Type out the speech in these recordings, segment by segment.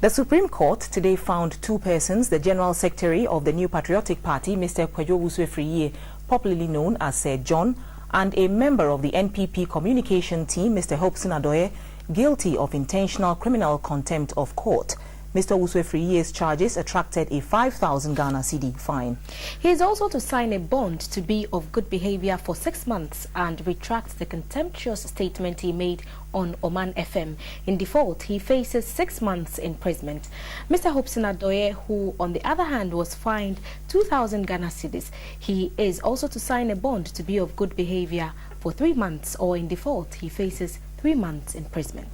The Supreme Court today found two persons, the General Secretary of the new Patriotic Party, Mr. Kwadwo Owusu Afriyie, popularly known as Sir John, and a member of the NPP Communication team, Mr. Hopeson Adorye, guilty of intentional criminal contempt of court. Mr. Owusu Afriyie's charges attracted a 5,000 Ghana cedi fine. He is also to sign a bond to be of good behavior for 6 months and retract the contemptuous statement he made on Oman FM. In default, he faces 6 months imprisonment. Mr. Hopeson Adorye, who on the other hand was fined 2,000 Ghana cedis, he is also to sign a bond to be of good behavior for 3 months, or in default, he faces 3 months imprisonment.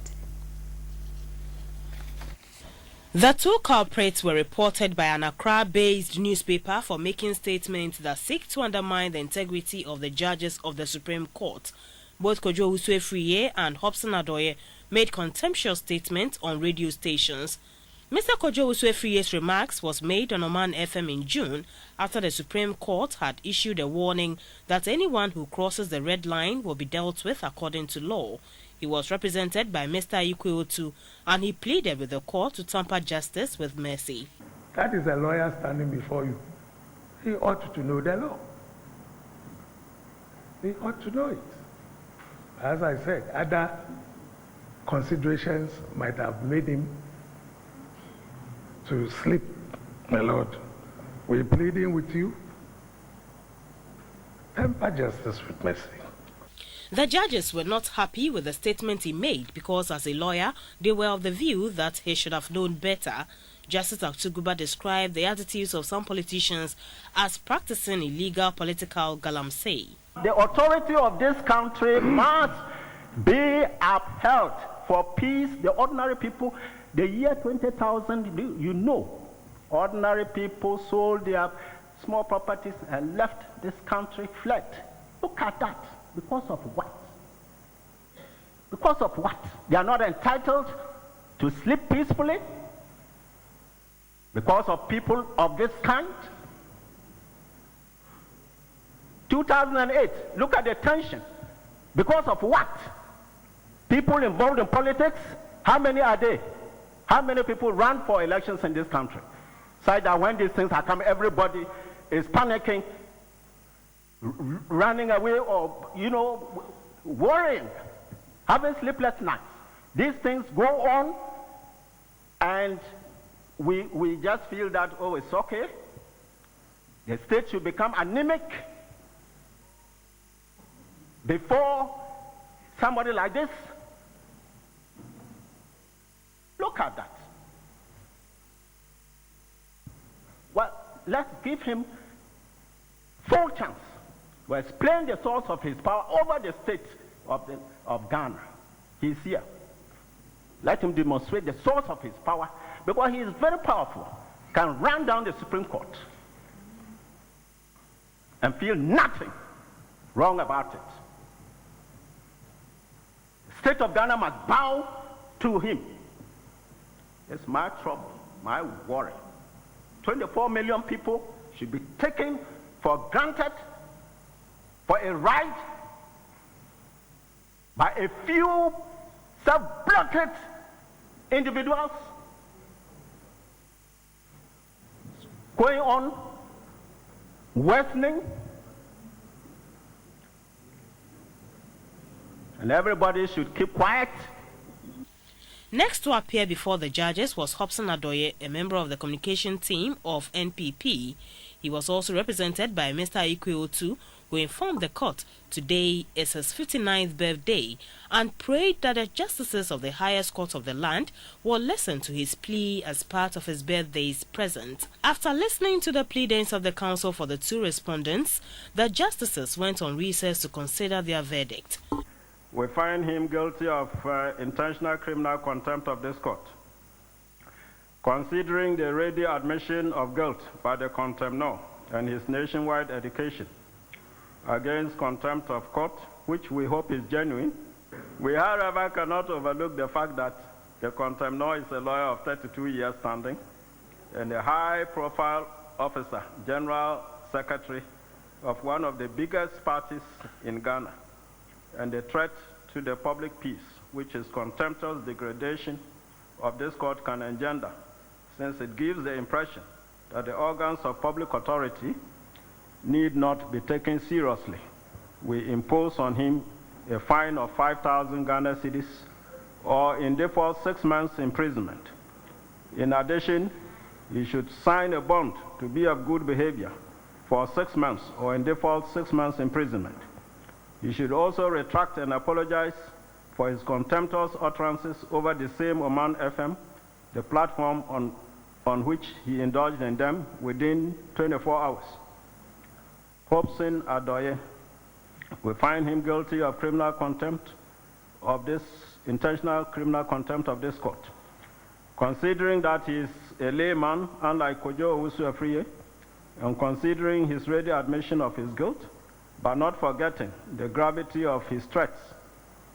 The two culprits were reported by an Accra-based newspaper for making statements that seek to undermine the integrity of the judges of the Supreme Court. Both Kwadwo Owusu Afriyie and Hopeson Adorye made contemptuous statements on radio stations. Mr. Kwadwo Owusu Afriyie's remarks was made on Oman FM in June after the Supreme Court had issued a warning that anyone who crosses the red line will be dealt with according to law. He was represented by Mr. Kwadwo Owusu, and he pleaded with the court to temper justice with mercy. That is a lawyer standing before you. He ought to know the law. He ought to know it. As I said, other considerations might have made him to slip, my lord. We're pleading with you. Temper justice with mercy. The judges were not happy with the statement he made because, as a lawyer, they were of the view that he should have known better. Justice Aktuguba described the attitudes of some politicians as practicing illegal political galamsey. The authority of this country must be upheld for peace. The ordinary people, the year 20,000, you know, ordinary people sold their small properties and left this country, fled. Look at that. Because of what? Because of what? They are not entitled to sleep peacefully? Because of people of this kind? 2008, look at the tension. Because of what? People involved in politics, how many are they? How many people run for elections in this country? So that when these things are coming, everybody is panicking, running away, or, you know, worrying, having sleepless nights. These things go on, and we just feel that, oh, it's okay. The state should become anemic before somebody like this. Look at that. Well, let's give him full chance to explain the source of his power over the state of Ghana. He's here. Let him demonstrate the source of his power, because he is very powerful, can run down the Supreme Court and feel nothing wrong about it. The state of Ghana must bow to him. It's my trouble, my worry. 24 million people should be taken for granted, for a right, by a few self-bloated individuals going on, worsening, and everybody should keep quiet. Next to appear before the judges was Hopeson Adorye, a member of the communication team of NPP. He was also represented by Mr. Kwadwo Owusu, who informed the court today is his 59th birthday and prayed that the justices of the highest court of the land will listen to his plea as part of his birthday's present. After listening to the pleadings of the counsel for the two respondents, the justices went on recess to consider their verdict. We find him guilty of intentional criminal contempt of this court. Considering the ready admission of guilt by the contemptuous and his nationwide education against contempt of court, which we hope is genuine, we however cannot overlook the fact that the contemptuous is a lawyer of 32 years standing and a high-profile officer, general secretary of one of the biggest parties in Ghana, and a threat to the public peace, which is contemptuous degradation of this court can engender, since it gives the impression that the organs of public authority need not be taken seriously. We impose on him a fine of 5,000 Ghana cedis, or in default 6 months imprisonment. In addition, he should sign a bond to be of good behavior for 6 months, or in default 6 months imprisonment. He should also retract and apologize for his contemptuous utterances over the same Oman FM, the platform on which he indulged in them, within 24 hours. Hopeson Adorye, we find him guilty of criminal contempt of this intentional criminal contempt of this court. Considering that he is a layman, unlike Kwadwo Owusu Afriyie, and considering his ready admission of his guilt, but not forgetting the gravity of his threats,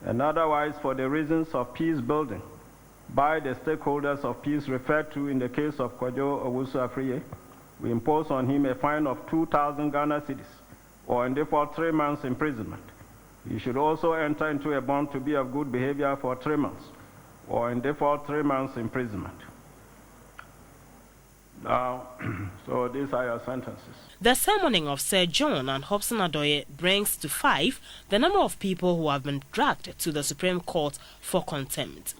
and otherwise for the reasons of peace building by the stakeholders of peace referred to in the case of Kwadwo Owusu Afriyie, we impose on him a fine of 2,000 Ghana cedis, or in default 3 months imprisonment. He should also enter into a bond to be of good behavior for 3 months, or in default 3 months imprisonment. Now, so these are your sentences. The summoning of Sir John and Hopeson Adorye brings to 5 the number of people who have been dragged to the Supreme Court for contempt.